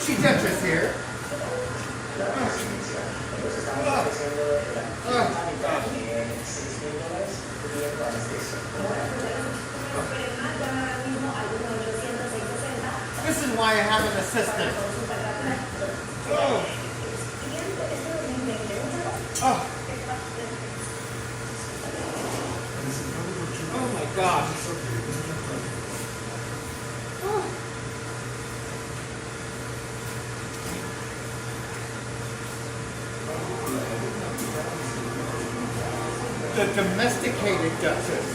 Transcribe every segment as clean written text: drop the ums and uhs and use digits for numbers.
Duchess here. This is why I have an assistant. Oh my gosh. The domesticated Duchess.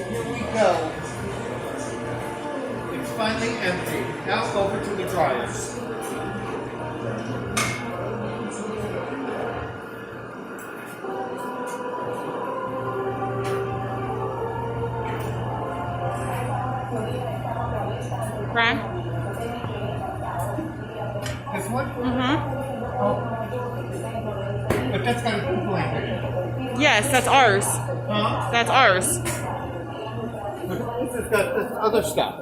Here we go. It's finally empty. Now over to the dryers. Right? This one? Mm-hmm. Oh. But that's got a poop in it. Yes, that's ours. Huh? That's ours. But this has got this other stuff.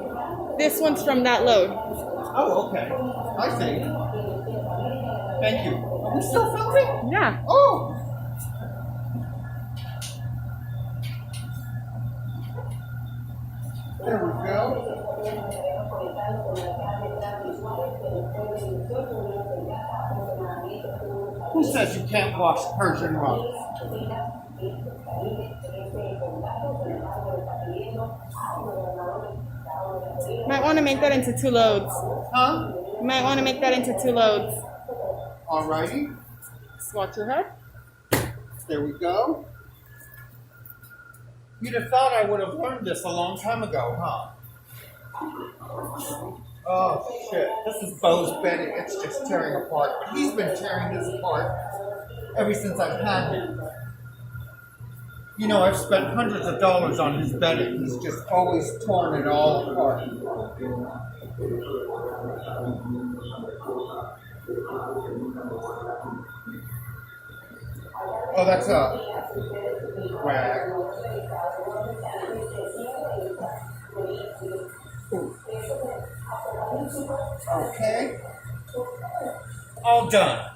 This one's from that load. Oh, okay. I see. Thank you. Are we still filming? Yeah. Oh! There we go. Who says you can't wash Persian rugs? Might want to make that into 2 loads. Huh? You might want to make that into 2 loads. Alrighty. Just watch your head. There we go. You'd have thought I would have learned this a long time ago, huh? Oh, shit. This is Bo's bedding. It's just tearing apart. But he's been tearing this apart ever since I've had him. You know, I've spent hundreds of dollars on his bedding. He's just always torn it all apart. Oh, that's a rag. Okay. All done.